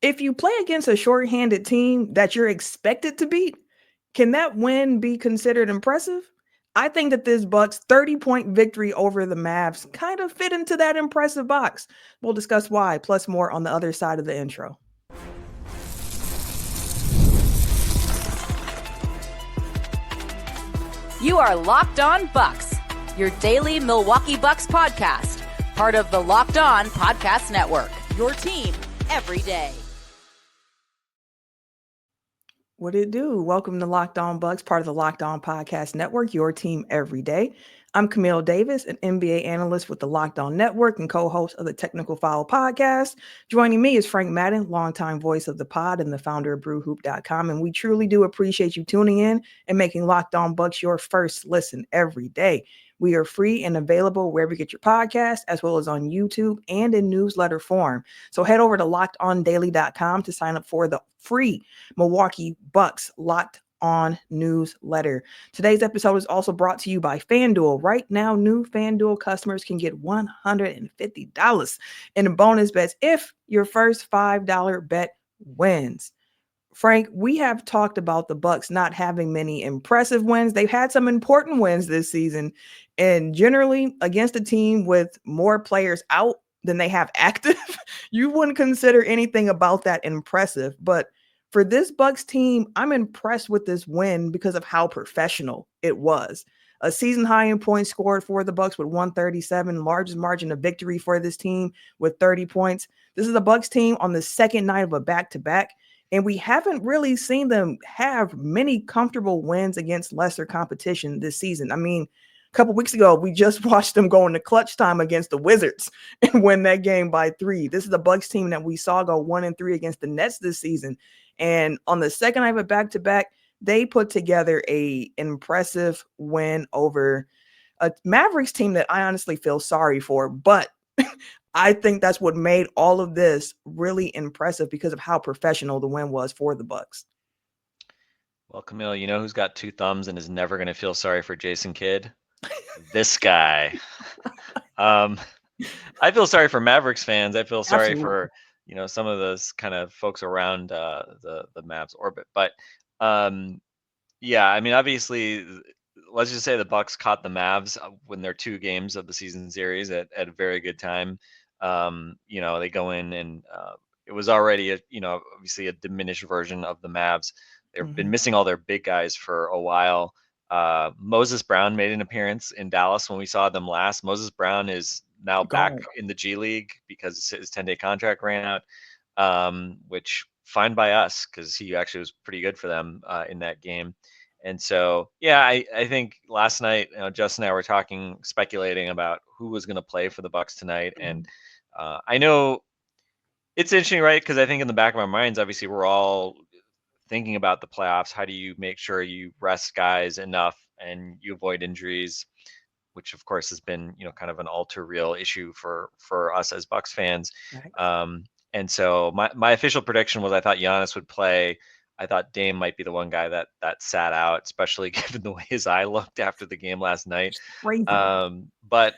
If you play against a shorthanded team that you're expected to beat, can that win be considered impressive? I think that this Bucks 30-point victory over the Mavs kind of fit into that impressive box. We'll discuss why, plus more on the other side of the intro. You are Locked On Bucks, your daily Milwaukee Bucks podcast, part of the Locked On Podcast Network, your team every day. What it do? Welcome to Locked On Bucks, part of the Locked On Podcast Network, your team every day. I'm Camille Davis, an NBA analyst with the Locked On Network and co-host of the Technical Foul podcast. Joining me is Frank Madden, longtime voice of the pod and the founder of brewhoop.com. And we truly do appreciate you tuning in and making Locked On Bucks your first listen every day. We are free and available wherever you get your podcast, as well as on YouTube and in newsletter form. So head over to lockedondaily.com to sign up for the free Milwaukee Bucks Locked On newsletter. Today's episode is also brought to you by FanDuel. Right now, new FanDuel customers can get $150 in bonus bets if your first $5 bet wins. Frank, we have talked about the Bucks not having many impressive wins. They've had some important wins this season, and generally against a team with more players out than they have active, you wouldn't consider anything about that impressive. But for this Bucks team, I'm impressed with this win because of how professional it was. A season high in points scored for the Bucks with 137, largest margin of victory for this team with 30 points. This is the Bucks team on the second night of a back-to-back. And we haven't really seen them have many comfortable wins against lesser competition this season. I mean, a couple weeks ago, we just watched them go into clutch time against the Wizards and win that game by 3. This is the Bucks team that we saw go 1-3 against the Nets this season. And on the second night of a back-to-back, they put together a impressive win over a Mavericks team that I honestly feel sorry for. But I think that's what made all of this really impressive because of how professional the win was for the Bucks. Well, Camille, you know who's got 2 thumbs and is never going to feel sorry for Jason Kidd? This guy. I feel sorry for Mavericks fans. I feel sorry for, some of those kind of folks around the Mavs orbit. But yeah, I mean, obviously, let's just say the Bucks caught the Mavs when their 2 games of the season series at a very good time. They go in and it was already obviously a diminished version of the Mavs. They've been missing all their big guys for a while. Moses Brown made an appearance in Dallas when we saw them last. Moses Brown is now back in the G League because his 10-day contract ran out, which fine by us because he actually was pretty good for them in that game. And so, yeah, I think last night, Justin and I were speculating about who was going to play for the Bucks tonight. And I know it's interesting, right? Because I think in the back of our minds, obviously, we're all thinking about the playoffs. How do you make sure you rest guys enough and you avoid injuries, which of course has been, kind of an ultra real issue for us as Bucks fans. Right. And so my official prediction was I thought Giannis would play. I thought Dame might be the one guy that sat out, especially given the way his eye looked after the game last night. But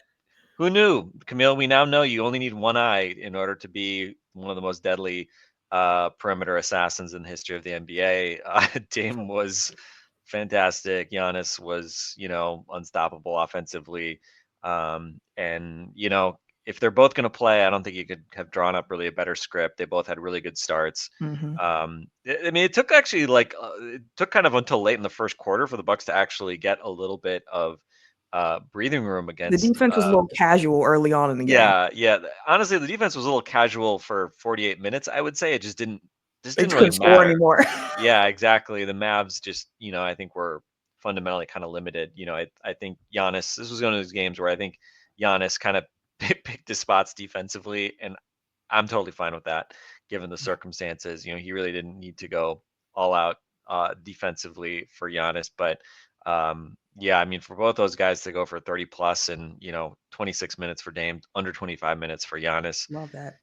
who knew, Camille? We now know you only need one eye in order to be one of the most deadly perimeter assassins in the history of the NBA. Dame was fantastic. Giannis was, unstoppable offensively. And, if they're both going to play, I don't think you could have drawn up really a better script. They both had really good starts. I mean, it took actually it took kind of until late in the first quarter for the Bucks to actually get a little bit of breathing room against. The defense was a little casual early on in the game. Yeah. Honestly, the defense was a little casual for 48 minutes. I would say it just didn't couldn't really score matter anymore. Yeah, exactly. The Mavs just, I think were fundamentally kind of limited. I think Giannis, this was one of those games where I think Giannis kind of picked his spots defensively, and I'm totally fine with that given the circumstances. He really didn't need to go all out defensively for Giannis, but yeah, I mean, for both those guys to go for 30 plus and 26 minutes for Dame, under 25 minutes for Giannis. Love that.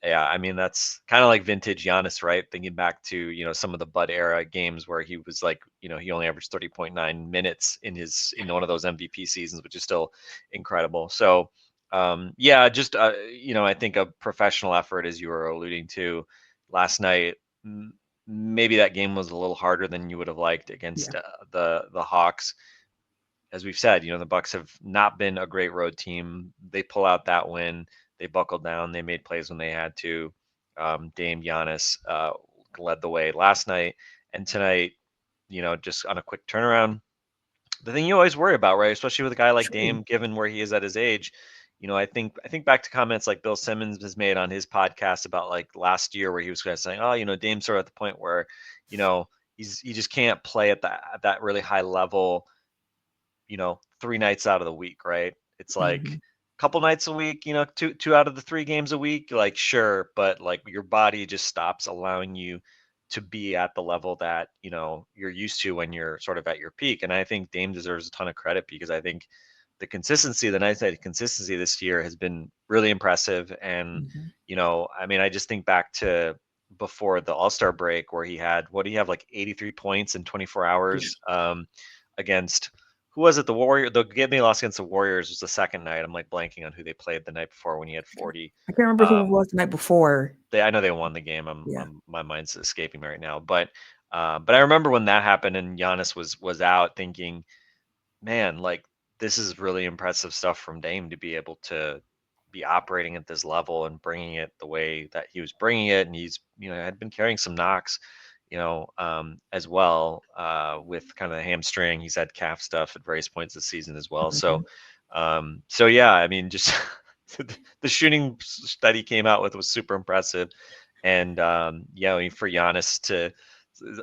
Yeah, I mean, that's kind of like vintage Giannis, right? Thinking back to, some of the Bud era games where he was like, he only averaged 30.9 minutes in one of those MVP seasons, which is still incredible. So, yeah, just, I think a professional effort, as you were alluding to, last night. Maybe that game was a little harder than you would have liked against the Hawks. As we've said, the Bucks have not been a great road team. They pull out that win. They buckled down. They made plays when they had to. Dame, Giannis led the way last night, and tonight, just on a quick turnaround. The thing you always worry about, right? Especially with a guy like Dame, given where he is at his age. I think back to comments like Bill Simmons has made on his podcast about like last year, where he was kind of saying, "Oh, Dame's sort of at the point where, he just can't play at that really high level, 3 nights out of the week, right? It's like a couple nights a week, two out of the 3 games a week, like sure, but like your body just stops allowing you to be at the level that, you're used to when you're sort of at your peak. And I think Dame deserves a ton of credit because I think the night consistency this year has been really impressive. And, I just think back to before the All-Star break where he had, what do you have, like 83 points in 24 hours against, who was it? The Warrior. The game they lost against the Warriors was the second night. I'm like blanking on who they played the night before when he had 40. I can't remember who it was the night before. I know they won the game. My mind's escaping me right now. But I remember when that happened and Giannis was out, thinking, man, like this is really impressive stuff from Dame to be able to be operating at this level and bringing it the way that he was bringing it. And he's, had been carrying some knocks, as well, with kind of the hamstring. He's had calf stuff at various points this season as well. So yeah, just the shooting that he came out with was super impressive. And for Giannis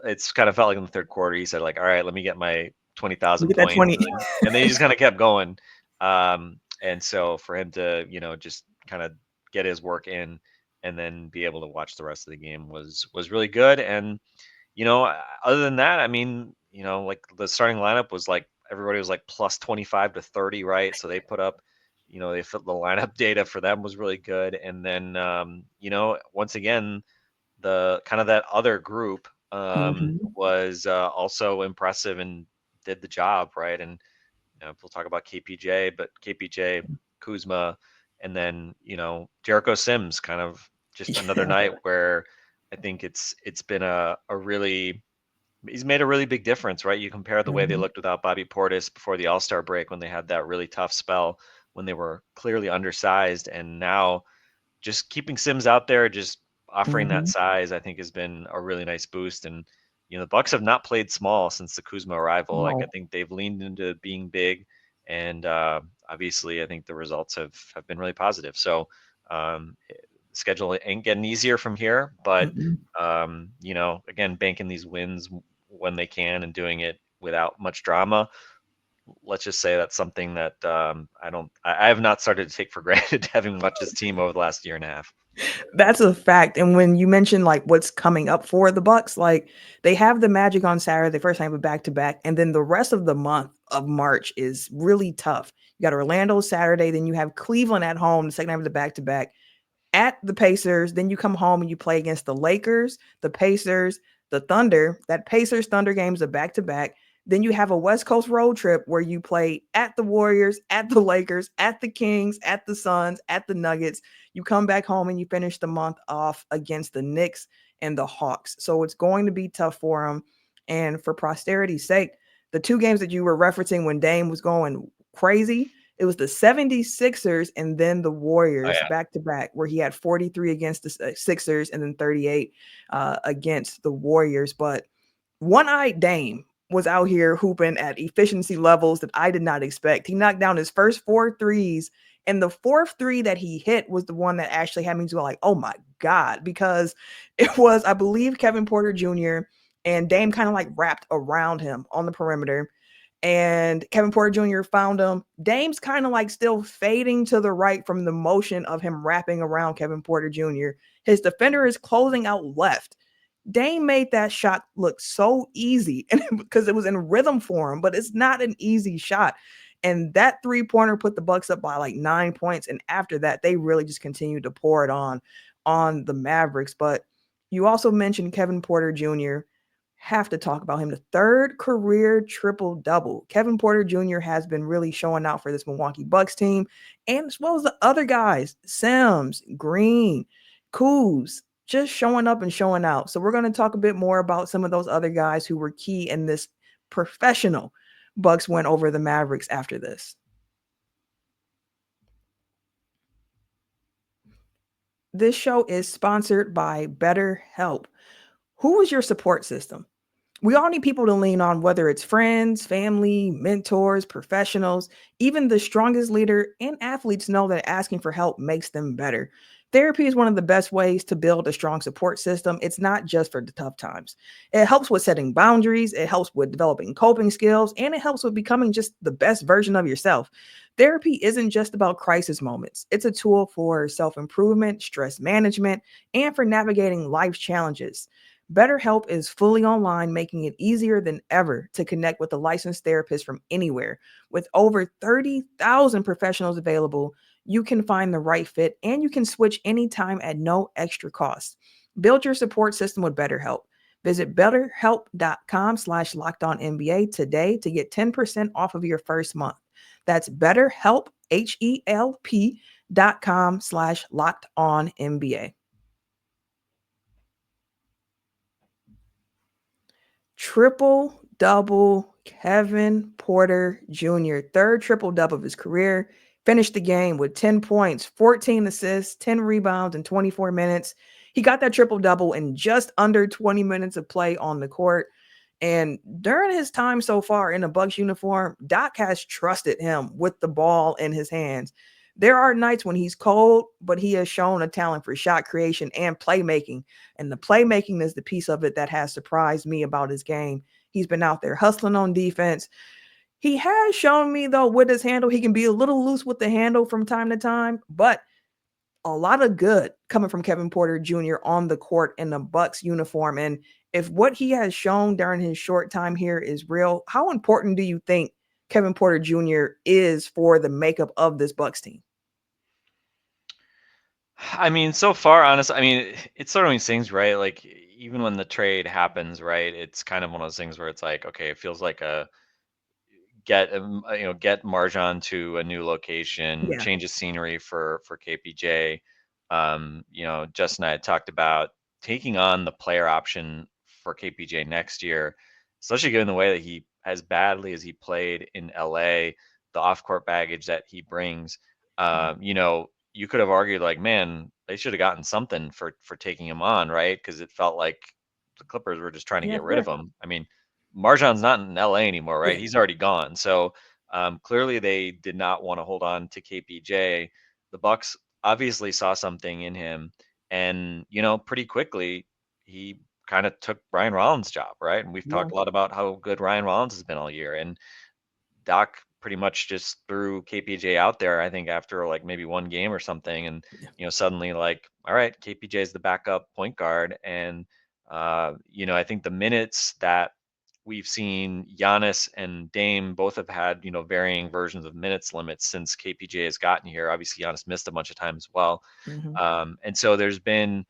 it's kind of felt like in the third quarter, he said like, all right, let me get my 20,000 points. 20. And then he just kind of kept going. And so for him to, just kind of get his work in and then be able to watch the rest of the game was really good. And, other than that, like the starting lineup was like, everybody was like plus 25 to 30, right? So they put up, they fit the lineup data for them was really good. And then, once again, the kind of that other group was also impressive and did the job, right? And we'll talk about KPJ, but KPJ, Kuzma, and then Jericho Sims, kind of just another night where I think it's been he's made a really big difference, right? You compare the way they looked without Bobby Portis before the All-Star break when they had that really tough spell when they were clearly undersized, and now just keeping Sims out there, just offering that size, I think has been a really nice boost. And the Bucks have not played small since the Kuzma arrival. Like I think they've leaned into being big, and obviously I think the results have been really positive. So schedule ain't getting easier from here, but again, banking these wins when they can and doing it without much drama. Let's just say that's something that I have not started to take for granted having watched this team over the last year and a half. That's a fact. And when you mention like what's coming up for the Bucks, like they have the Magic on Saturday, they first have a back-to-back, and then the rest of the month of March is really tough. You got Orlando Saturday, then you have Cleveland at home, the second half of the back-to-back, at the Pacers, then you come home and you play against the Lakers, the Pacers, the Thunder. That Pacers-Thunder game is a back-to-back. Then you have a West Coast road trip where you play at the Warriors, at the Lakers, at the Kings, at the Suns, at the Nuggets. You come back home and you finish the month off against the Knicks and the Hawks. So it's going to be tough for them. And for posterity's sake, the 2 games that you were referencing when Dame was going crazy, it was the 76ers and then the Warriors back to back, where he had 43 against the Sixers and then 38 against the Warriors. But one-eyed Dame was out here hooping at efficiency levels that I did not expect. He knocked down his first 4 threes, and the 4th 3 that he hit was the one that actually had me go like, oh my God, because it was, I believe, Kevin Porter Jr. and Dame kind of like wrapped around him on the perimeter, and Kevin Porter Jr. found him. Dame's kind of like still fading to the right from the motion of him wrapping around Kevin Porter Jr. His defender is closing out left. Dame made that shot look so easy, and because it was in rhythm for him, but it's not an easy shot. And that 3-pointer put the Bucks up by like 9 points. And after that, they really just continued to pour it on the Mavericks. But you also mentioned Kevin Porter Jr. Have to talk about him. The 3rd career triple-double. Kevin Porter Jr. has been really showing out for this Milwaukee Bucks team, and as well as the other guys, Sims, Green, Kuz. just showing up and showing out. So we're going to talk a bit more about some of those other guys who were key in this professional Bucks win over the Mavericks after this. This show is sponsored by BetterHelp. Who is your support system? We all need people to lean on, whether it's friends, family, mentors, professionals. Even the strongest leader and athletes know that asking for help makes them better. Therapy is one of the best ways to build a strong support system. It's not just for the tough times. It helps with setting boundaries, it helps with developing coping skills, and it helps with becoming just the best version of yourself. Therapy isn't just about crisis moments. It's a tool for self-improvement, stress management, and for navigating life's challenges. BetterHelp is fully online, making it easier than ever to connect with a licensed therapist from anywhere. With over 30,000 professionals available, you can find the right fit and you can switch anytime at no extra cost. Build your support system with BetterHelp. Visit betterhelp.com/lockedonnba today to get 10% off of your first month. That's BetterHelp, HELP.com/lockedonnba. Triple double Kevin Porter Jr., third triple double of his career, finished the game with 10 points, 14 assists, 10 rebounds in 24 minutes. He got that triple double in just under 20 minutes of play on the court. And during his time so far in a Bucks uniform, Doc has trusted him with the ball in his hands. There are nights when he's cold, but he has shown a talent for shot creation and playmaking. And the playmaking is the piece of it that has surprised me about his game. He's been out there hustling on defense. He has shown me, though, with his handle, he can be a little loose with the handle from time to time, but a lot of good coming from Kevin Porter Jr. on the court in the Bucks uniform. And if what he has shown during his short time here is real, how important do you think Kevin Porter Jr. is for the makeup of this Bucks team? I mean, so far, honestly, I mean, it's sort of these things, right? Like, even when the trade happens, right? It's kind of one of those things where it's like, okay, it feels like a get Marjan to a new location, Yeah. change of scenery for KPJ. Justin and I had talked about taking on the player option for KPJ next year, especially given the way that he, as badly as he played in LA, the off-court baggage that he brings. You could have argued like, man, they should have gotten something for taking him on, right? Because it felt like the Clippers were just trying to Yeah, get rid of fair. him. I mean, Marjan's not in LA anymore, right? Yeah. He's already gone. So clearly they did not want to hold on to KPJ. The Bucks obviously saw something in him, and pretty quickly he kind of took Ryan Rollins' job, right? And we've Yeah. talked a lot about how good Ryan Rollins has been all year, and Doc pretty much just threw KPJ out there, I think, after like maybe one game or something. And, Yeah. suddenly like, all right, KPJ is the backup point guard. And, I think the minutes that we've seen Giannis and Dame both have had, varying versions of minutes limits since KPJ has gotten here. Obviously, Giannis missed a bunch of times as well. Mm-hmm. And so there's been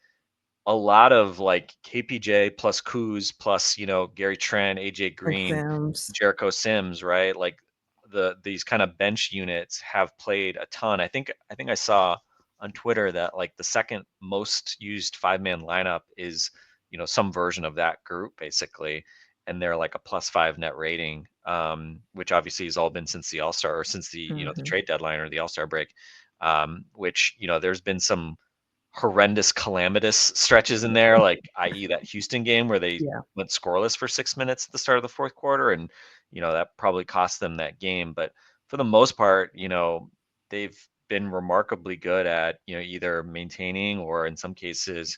a lot of like KPJ plus Kuz plus Gary Trent, AJ And Green, Sims. Jericho Sims, right? Like these kind of bench units have played a ton. I think I saw on Twitter that like the second most used 5-man lineup is some version of that group basically, and they're like a +5 net rating, which obviously has all been since the All Star or since the Mm-hmm. trade deadline or the All Star break, which there's been some horrendous calamitous stretches in there, like i.e. that Houston game where they Yeah. went scoreless for 6 minutes at the start of the fourth quarter, and that probably cost them that game. But for the most part, they've been remarkably good at either maintaining or in some cases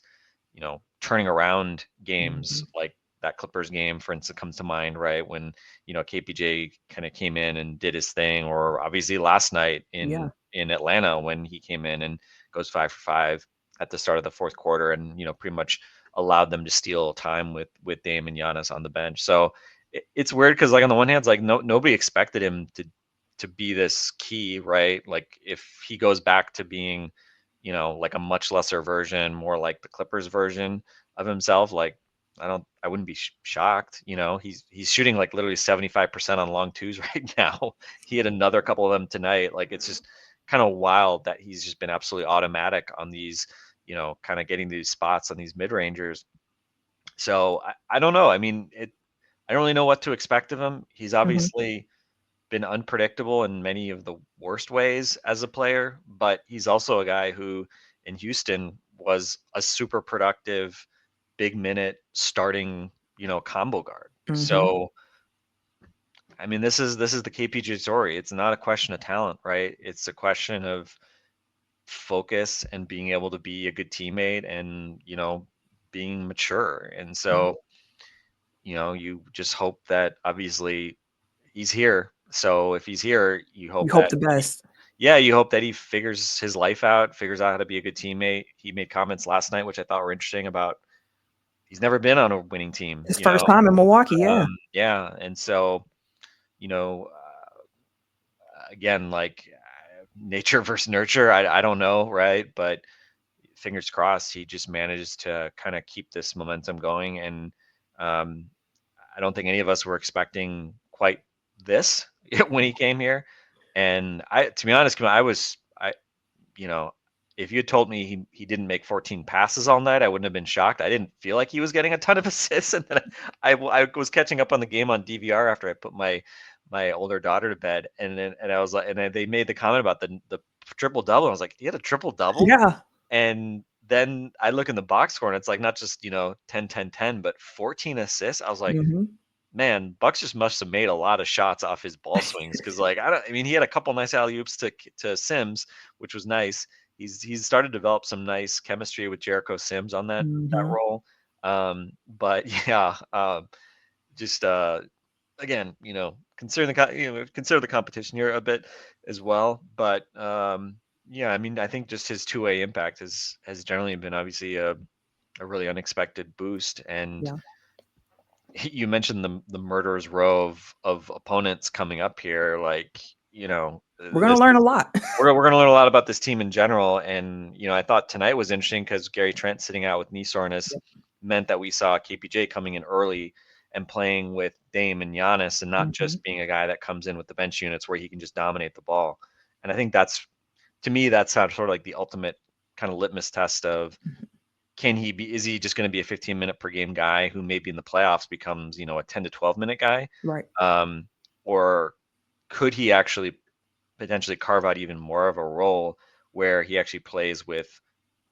turning around games, Mm-hmm. like that Clippers game, for instance, comes to mind, right? When, KPJ kind of came in and did his thing, or obviously last night Yeah. in Atlanta when he came in and goes 5 for 5 at the start of the fourth quarter and, pretty much allowed them to steal time with Dame and Giannis on the bench. So it's weird because like on the one hand, it's like nobody expected him to be this key, right? Like if he goes back to being like a much lesser version, more like the Clippers version of himself, like I wouldn't be shocked. He's shooting like literally 75% on long twos right now. He had another couple of them tonight. Like it's just kind of wild that he's just been absolutely automatic on these, kind of getting these spots on these mid-rangers. So I don't know. I mean, I don't really know what to expect of him. He's obviously been unpredictable in many of the worst ways as a player, but he's also a guy who in Houston was a super productive, big minute starting, combo guard. So I mean, this is the KPJ story. It's not a question of talent, right? It's a question of focus and being able to be a good teammate and, being mature. And so, you just hope that obviously he's here. So if he's here, you hope You hope that the best. you hope that he figures his life out, figures out how to be a good teammate. He made comments last night, which I thought were interesting about he's never been on a winning team, His first time in Milwaukee, yeah. Yeah. And so, you know, again, like nature versus nurture, I don't know, right? But fingers crossed, he just manages to kind of keep this momentum going. And I don't think any of us were expecting quite this when he came here. And to be honest, you know, if you had told me he didn't make 14 passes all night, I wouldn't have been shocked. I didn't feel like he was getting a ton of assists, and then I was catching up on the game on DVR after I put my older daughter to bed, and I was like, and then they made the comment about the triple double. I was like, he had a triple double, Yeah. and then I look in the box score, and it's like not just 10 10 10, but 14 assists. I was like, man, Bucks just must have made a lot of shots off his ball swings because, like, I mean, he had a couple nice alley oops to Sims, which was nice. He's started to develop some nice chemistry with Jericho Sims on that role. But yeah, just again, consider the competition here a bit as well. But yeah, I mean, I think just his two-way impact has generally been obviously a really unexpected boost. And you mentioned the murderer's row of opponents coming up here. Like, we're gonna learn a lot. we're gonna learn a lot about this team in general. And I thought tonight was interesting because Gary Trent sitting out with knee soreness meant that we saw KPJ coming in early and playing with Dame and Giannis, and not just being a guy that comes in with the bench units where he can just dominate the ball. And I think to me, that's sort of like the ultimate kind of litmus test of, is he just going to be a 15-minute per game guy who maybe in the playoffs becomes, a 10 to 12-minute guy? Right. Or could he actually potentially carve out even more of a role where he actually plays with,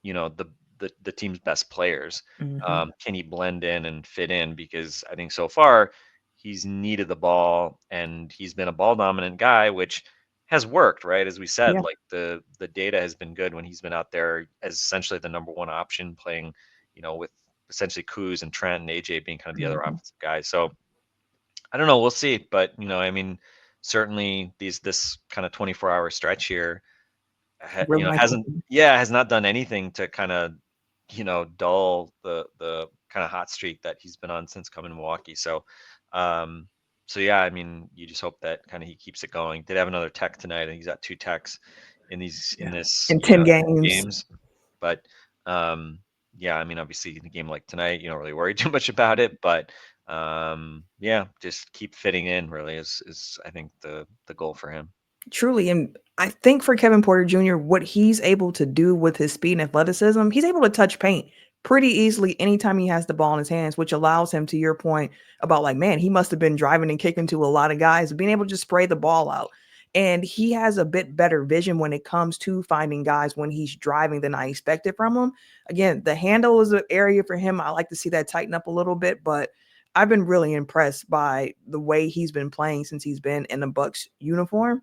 the team's best players? Can he blend in and fit in? Because I think so far he's needed the ball and he's been a ball dominant guy, which has worked, right? As we said, like the data has been good when he's been out there as essentially the number one option, playing, with essentially Kuz and Trent and AJ being kind of the other offensive guys. So I don't know, we'll see. But I mean, certainly this kind of 24-hour stretch here, has not done anything to kind of dull the kind of hot streak that he's been on since coming to Milwaukee. So yeah, I mean, you just hope that kind of he keeps it going. Did have another tech tonight, and he's got 2 techs in 10 games. But yeah, I mean, obviously in a game like tonight, you don't really worry too much about it. But yeah, just keep fitting in really is I think the goal for him. Truly. And I think for Kevin Porter Jr., what he's able to do with his speed and athleticism, he's able to touch paint pretty easily anytime he has the ball in his hands, which allows him, to your point about like, man, he must have been driving and kicking to a lot of guys, being able to just spray the ball out. And he has a bit better vision when it comes to finding guys when he's driving than I expected from him. Again, the handle is an area for him. I like to see that tighten up a little bit, but I've been really impressed by the way he's been playing since he's been in the Bucks uniform.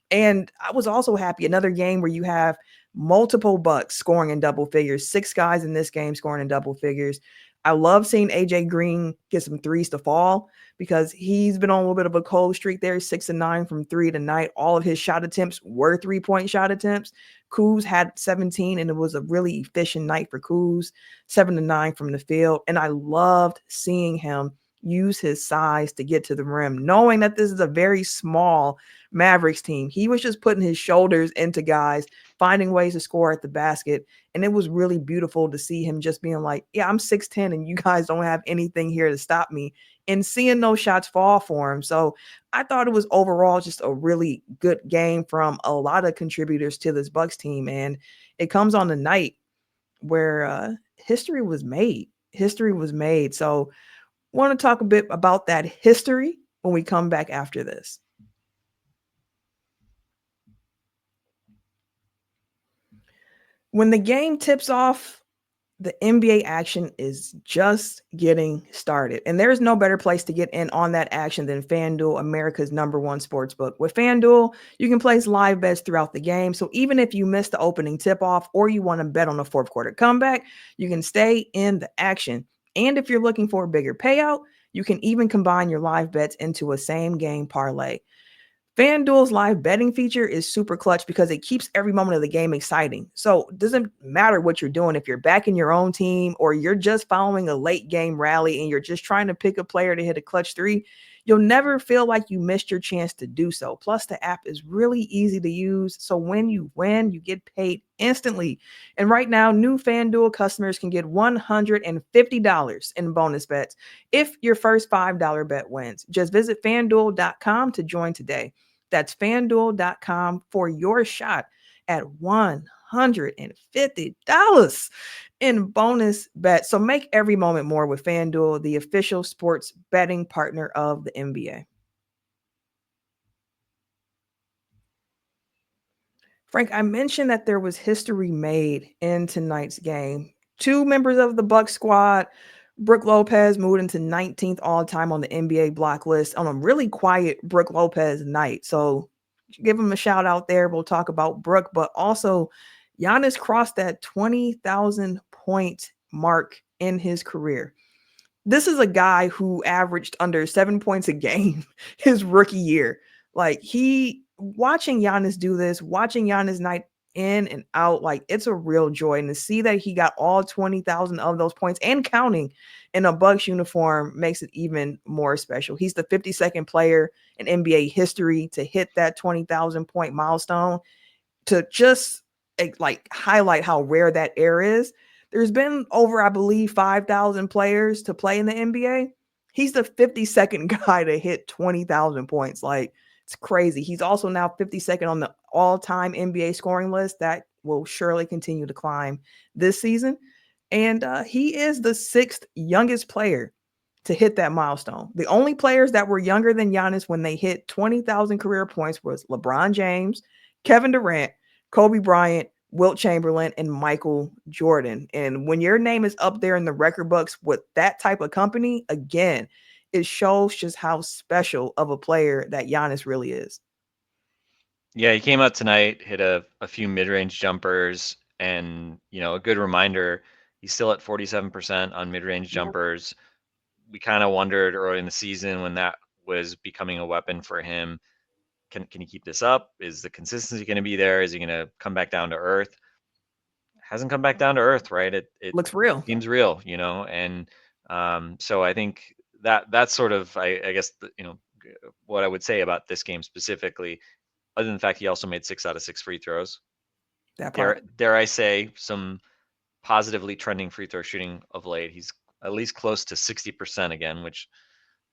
And I was also happy, another game where you have multiple Bucks scoring in double figures, 6 guys in this game scoring in double figures. I love seeing AJ Green get some threes to fall because he's been on a little bit of a cold streak there, 6 and 9 from 3 tonight. All of his shot attempts were 3-point shot attempts. Kuz had 17, and it was a really efficient night for Kuz, 7 and 9 from the field. And I loved seeing him use his size to get to the rim, knowing that this is a very small Mavericks team. He was just putting his shoulders into guys, finding ways to score at the basket. And it was really beautiful to see him just being like, yeah, I'm 6'10", and you guys don't have anything here to stop me, and seeing those shots fall for him. So I thought it was overall just a really good game from a lot of contributors to this Bucks team. And it comes on the night where history was made. History was made. So, want to talk a bit about that history when we come back after this. When the game tips off, the NBA action is just getting started. And there's no better place to get in on that action than FanDuel, America's #1 sports book. With FanDuel, you can place live bets throughout the game. So even if you missed the opening tip off or you want to bet on a fourth quarter comeback, you can stay in the action. And if you're looking for a bigger payout, you can even combine your live bets into a same game parlay. FanDuel's live betting feature is super clutch because it keeps every moment of the game exciting. So it doesn't matter what you're doing. If you're backing your own team or you're just following a late game rally and you're just trying to pick a player to hit a clutch three, you'll never feel like you missed your chance to do so. Plus, the app is really easy to use. So when you win, you get paid instantly. And right now, new FanDuel customers can get $150 in bonus bets if your first $5 bet wins. Just visit fanduel.com to join today. That's fanduel.com for your shot at $150 in bonus bets. So make every moment more with FanDuel, the official sports betting partner of the NBA. Frank, I mentioned that there was history made in tonight's game. Two members of the Bucks squad, Brook Lopez, moved into 19th all time on the NBA block list on a really quiet Brook Lopez night. So give him a shout out there. We'll talk about Brook, but also Giannis crossed that 20,000 point mark in his career. This is a guy who averaged under 7 points a game his rookie year. Like watching Giannis do this, watching Giannis night in and out, like it's a real joy. And to see that he got all 20,000 of those points and counting in a Bucks uniform makes it even more special. He's the 52nd player in NBA history to hit that 20,000 point milestone. To just like highlight how rare that air is, there's been over, I believe, 5,000 players to play in the NBA. He's the 52nd guy to hit 20,000 points. Like, it's crazy. He's also now 52nd on the all-time NBA scoring list. That will surely continue to climb this season. And he is the 6th youngest player to hit that milestone. The only players that were younger than Giannis when they hit 20,000 career points was LeBron James, Kevin Durant, Kobe Bryant, Wilt Chamberlain, and Michael Jordan. And when your name is up there in the record books with that type of company, again, it shows just how special of a player that Giannis really is. Yeah, he came out tonight, hit a few mid-range jumpers, and a good reminder, he's still at 47% on mid-range jumpers. We kind of wondered early in the season when that was becoming a weapon for him. Can he keep this up? Is the consistency going to be there? Is he going to come back down to earth? Hasn't come back down to earth, right? It looks real. Seems real, and so I think that's sort of I guess what I would say about this game specifically, other than the fact he also made 6 out of 6 free throws. That part. Dare I say some positively trending free throw shooting of late. He's at least close to 60% again, which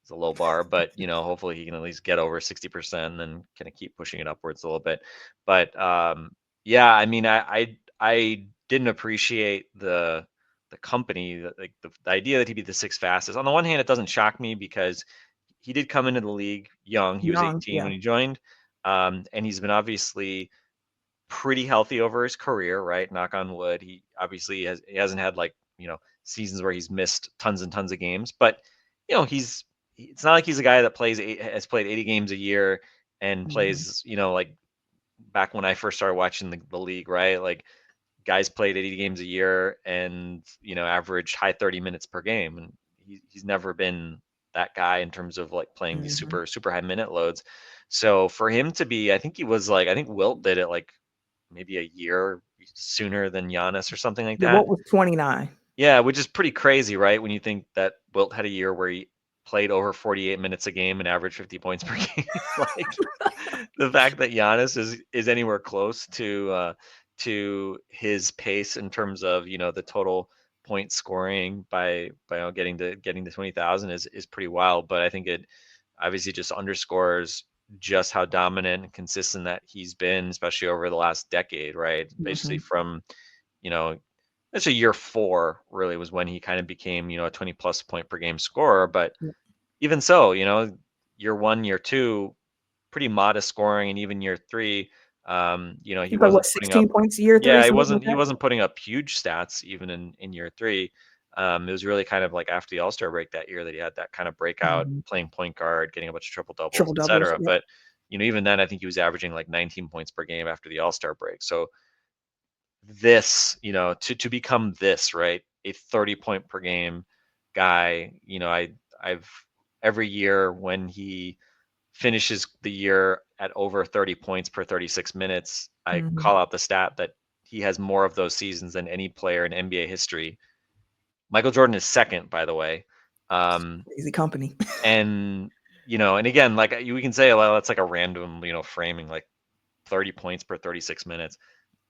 is a low bar, but hopefully he can at least get over 60% and then kind of keep pushing it upwards a little bit. But yeah, I mean, I didn't appreciate the company, like the idea that he'd be the 6th fastest. On the one hand, it doesn't shock me because he did come into the league young. He was 18 when he joined, and he's been obviously pretty healthy over his career, right? Knock on wood. He obviously he hasn't had like seasons where he's missed tons and tons of games, but it's not like he's a guy that has played 80 games a year and plays like back when I first started watching the league, right? Like guys played 80 games a year and average high 30 minutes per game, and he's never been that guy in terms of like playing these super high minute loads. So for him to be, I think Wilt did it like maybe a year sooner than Giannis or something like that. Wilt was 29. Yeah, which is pretty crazy, right? When you think that Wilt had a year where he played over 48 minutes a game and averaged 50 points per game. Like the fact that Giannis is anywhere close to his pace in terms of the total point scoring by getting to 20,000 is pretty wild. But I think it obviously just underscores just how dominant and consistent that he's been, especially over the last decade, right? Basically from That's a year 4 really was when he kind of became, a 20+ point per game scorer. But even so, year 1, year 2, pretty modest scoring, and even year 3, he wasn't putting up. 16 points year 3. Yeah, Something like he that? wasn't putting up huge stats even in year 3. It was really kind of like after the All-Star break that year that he had that kind of breakout, playing point guard, getting a bunch of triple doubles, Triple doubles. etc. But even then, I think he was averaging like 19 points per game after the All-Star break. So this, to become this, right, a 30 point per game guy, I've every year when he finishes the year at over 30 points per 36 minutes, I call out the stat that he has more of those seasons than any player in NBA history. Michael Jordan is second, by the way. Easy company. And and again, like we can say, well, that's like a random, framing, like 30 points per 36 minutes.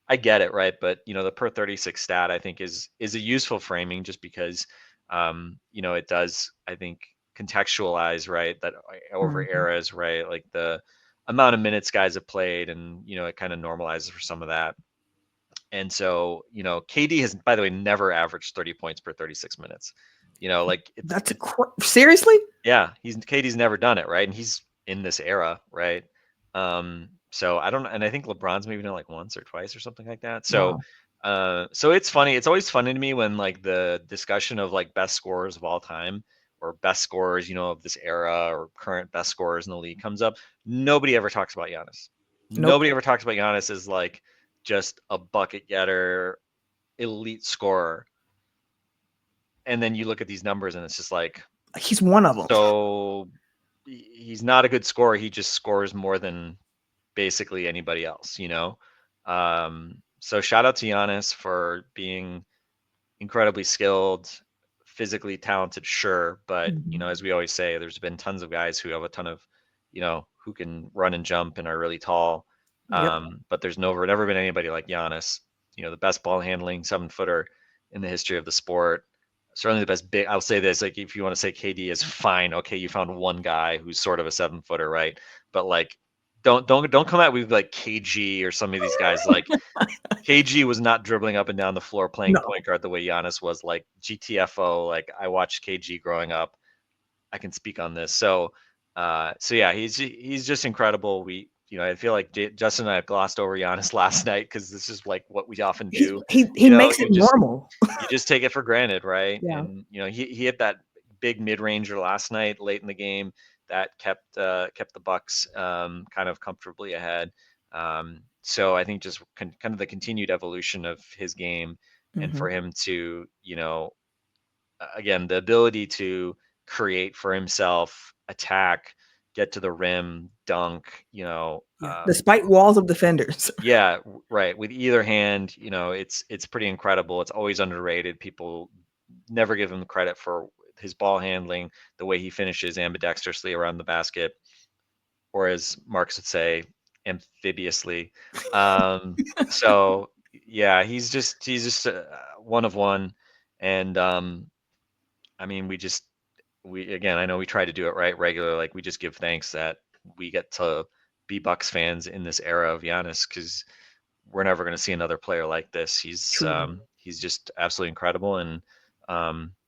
I get it, right? But the per 36 stat, I think, is a useful framing, just because it does, I think, contextualize, right, that over eras, right, like the amount of minutes guys have played, and it kind of normalizes for some of that. And so KD has, by the way, never averaged 30 points per 36 minutes. Like That's seriously? Yeah, KD's never done it, right? And he's in this era, right? So I don't, and I think LeBron's maybe done it like once or twice or something like that. So, so it's funny. It's always funny to me when like the discussion of like best scorers of all time, or best scorers, of this era, or current best scorers in the league comes up. Nobody ever talks about Giannis. Nope. Nobody ever talks about Giannis as like just a bucket getter, elite scorer. And then you look at these numbers and it's just like, he's one of them. So he's not a good scorer. He just scores more than basically anybody else, So shout out to Giannis for being incredibly skilled, physically talented, sure. But, as we always say, there's been tons of guys who have a ton of, who can run and jump and are really tall. But there's never been anybody like Giannis, the best ball handling 7-footer in the history of the sport. Certainly the best big. I'll say this: like, if you want to say KD is fine, okay, you found one guy who's sort of a 7-footer, right? But like, don't come out with like KG or some of these guys. Like, KG was not dribbling up and down the floor playing point guard the way Giannis was. Like GTFO. Like, I watched KG growing up. I can speak on this. So yeah, he's just incredible. I feel like Justin and I have glossed over Giannis last night because this is like what we often do. He makes it normal. You just take it for granted, right? Yeah. And he hit that big mid-ranger last night late in the game that kept the Bucks kind of comfortably ahead. So I think just kind of the continued evolution of his game, and for him to again, the ability to create for himself, attack, get to the rim, dunk, despite walls of defenders. Yeah, right. With either hand, it's pretty incredible. It's always underrated. People never give him credit for his ball handling, the way he finishes ambidextrously around the basket, or as Marx would say, amphibiously. So yeah, he's just one of one. And I mean, again, I know we try to do it right regularly. Like, we just give thanks that we get to be Bucks fans in this era of Giannis, because we're never going to see another player like this. He's just absolutely incredible. And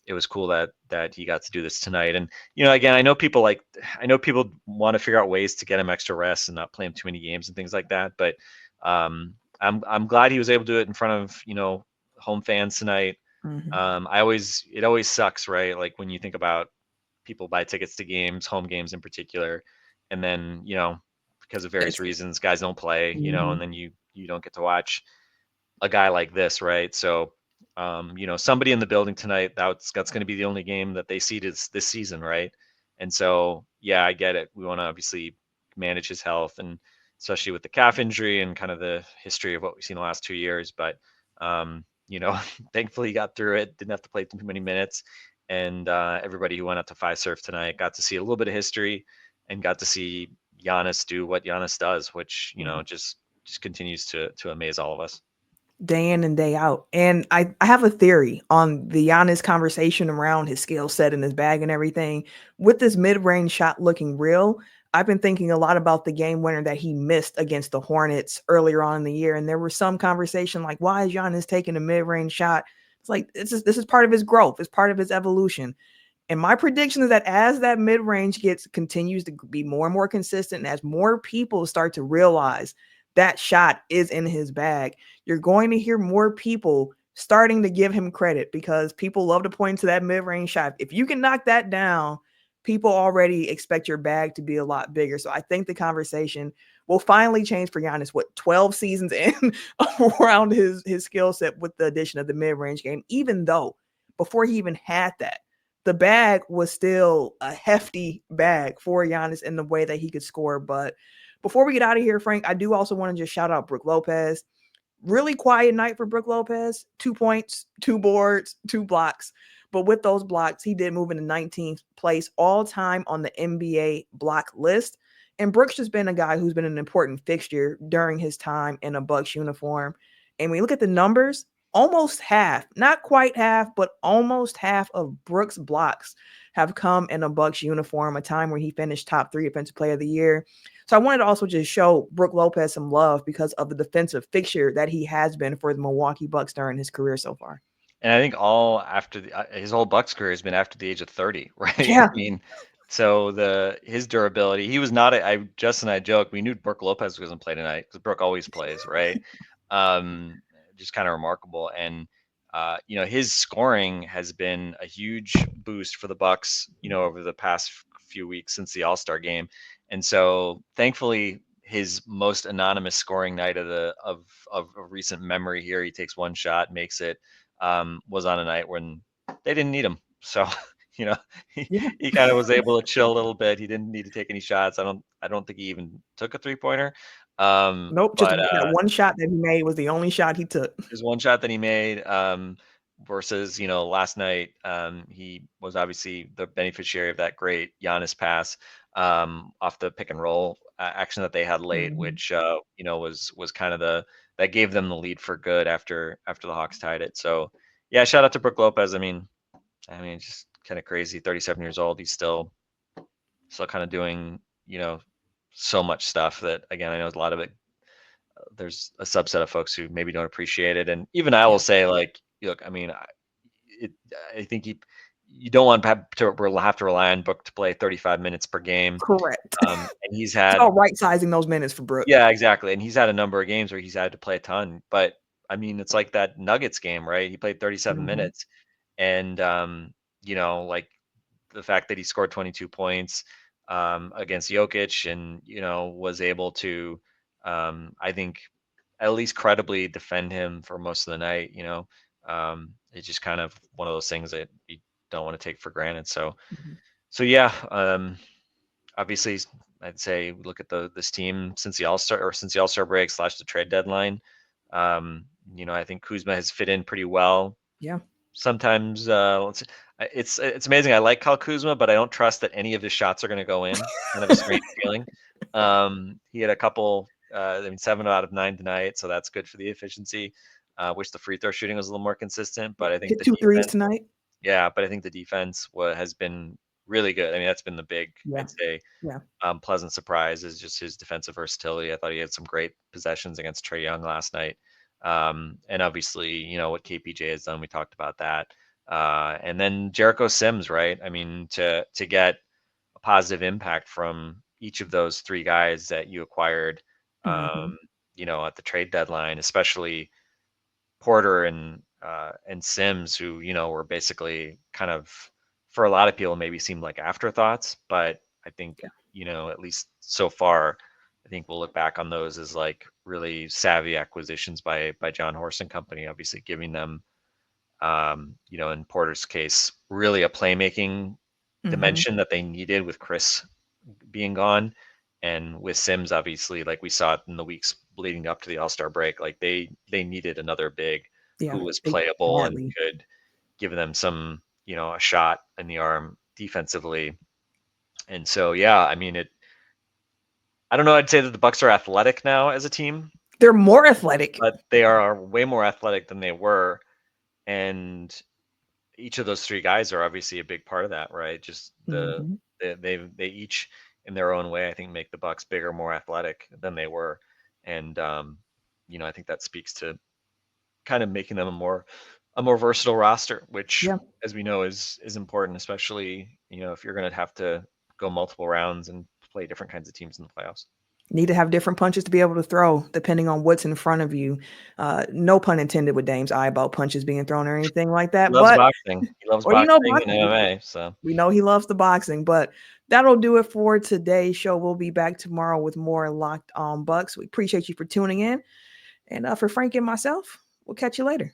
it was cool that he got to do this tonight. And, again, I know people want to figure out ways to get him extra rest and not play him too many games and things like that. But I'm glad he was able to do it in front of, home fans tonight. It always sucks, right? Like, when you think about people buy tickets to games, home games in particular, and then, because of various reasons, guys don't play, and then you don't get to watch a guy like this, right? So, somebody in the building tonight, that's going to be the only game that they see this season, right? And so, yeah, I get it. We want to obviously manage his health, and especially with the calf injury and kind of the history of what we've seen the last 2 years. But, thankfully he got through it, didn't have to play too many minutes. And everybody who went out to Fiserv tonight got to see a little bit of history and got to see Giannis do what Giannis does, which, just continues to amaze all of us. Day in and day out. And I have a theory on the Giannis conversation around his skill set and his bag and everything. With this mid-range shot looking real, I've been thinking a lot about the game winner that he missed against the Hornets earlier on in the year. And there was some conversation like, why is Giannis taking a mid-range shot It's like this is part of his growth. It's part of his evolution. And my prediction is that as that mid range continues to be more and more consistent, and as more people start to realize that shot is in his bag, you're going to hear more people starting to give him credit because people love to point to that mid range shot. If you can knock that down, people already expect your bag to be a lot bigger. So I think the conversation will finally change for Giannis. 12 seasons in around his skill set with the addition of the mid range game, even though before he even had that, the bag was still a hefty bag for Giannis in the way that he could score. But before we get out of here, Frank, I do also want to just shout out Brook Lopez. Really quiet night for Brook Lopez. 2 points, 2 boards, 2 blocks. But with those blocks, he did move into 19th place all time on the NBA block list. And Brook's just been a guy who's been an important fixture during his time in a Bucks uniform. And when you look at the numbers, almost half, not quite half, but almost half of Brook's blocks have come in a Bucks uniform, a time where he finished top 3 defensive player of the year. So I wanted to also just show Brook Lopez some love because of the defensive fixture that he has been for the Milwaukee Bucks during his career so far. And I think all after his whole Bucks career has been after the age of 30, right? Yeah. I mean, so his durability, he was not Justin and I joke, we knew Brook Lopez was going to play tonight because Brook always plays, right? Just kind of remarkable. And his scoring has been a huge boost for the Bucks, over the past few weeks since the All-Star game. And so thankfully his most anonymous scoring night of recent memory here, he takes one shot, makes it, was on a night when they didn't need him. So, he kind of was able to chill a little bit. He didn't need to take any shots. I don't think he even took a 3-pointer. Nope, just that one shot that he made was the only shot he took. There's one shot that he made, versus, last night, he was obviously the beneficiary of that great Giannis pass, off the pick and roll action that they had late, which, was kind of that gave them the lead for good after the Hawks tied it. So yeah, shout out to Brook Lopez. I mean, just kind of crazy. 37 years old. He's still kind of doing, so much stuff that, again, I know a lot of it, there's a subset of folks who maybe don't appreciate it. And even I will say, like, look, I mean, I think you don't want to have to rely on Brook to play 35 minutes per game. Correct. And he's had right sizing those minutes for Brook. Yeah, exactly. And he's had a number of games where he's had to play a ton. But I mean, it's like that Nuggets game, right? He played 37 minutes, and like the fact that he scored 22 points against Jokic, and was able to, I think, at least credibly defend him for most of the night. It's just kind of one of those things that you don't want to take for granted. So yeah, obviously, I'd say look at this team since the All-Star break / the trade deadline. I think Kuzma has fit in pretty well. Yeah. Sometimes it's amazing. I like Kyle Kuzma, but I don't trust that any of his shots are going to go in. Kind of a strange feeling. He had a couple. 7 out of 9 tonight, so that's good for the efficiency. Wish the free throw shooting was a little more consistent, but I think hit 2 threes tonight. Yeah, but I think the defense has been really good. I mean, that's been the big, I'd say, pleasant surprise is just his defensive versatility. I thought he had some great possessions against Trae Young last night. And obviously, what KPJ has done, we talked about that. And then Jericho Sims, right? I mean, to get a positive impact from each of those 3 guys that you acquired, at the trade deadline, especially Porter and Sims, who, were basically kind of, for a lot of people, maybe seemed like afterthoughts, but I think, at least so far, I think we'll look back on those as like really savvy acquisitions by John Horst and company, obviously giving them, in Porter's case, really a playmaking dimension that they needed with Chris being gone. And with Sims, obviously, like we saw it in the weeks leading up to the All-Star break, like they needed another big who was playable and could give them some, a shot in the arm defensively. And so, yeah, I mean, I don't know. I'd say that the Bucks are athletic now as a team. They're more athletic, but they are way more athletic than they were. And each of those 3 guys are obviously a big part of that, right? Just they each in their own way, I think, make the Bucks bigger, more athletic than they were. And, I think that speaks to kind of making them a more a more versatile roster, which, as we know, is important, especially, if you're going to have to go multiple rounds and play different kinds of teams in the playoffs. Need to have different punches to be able to throw, depending on what's in front of you. No pun intended with Dame's eyeball punches being thrown or anything like that. He loves boxing. He loves boxing and MMA. So we know he loves the boxing. But that'll do it for today's show. We'll be back tomorrow with more Locked On Bucks. We appreciate you for tuning in. And for Frank and myself, we'll catch you later.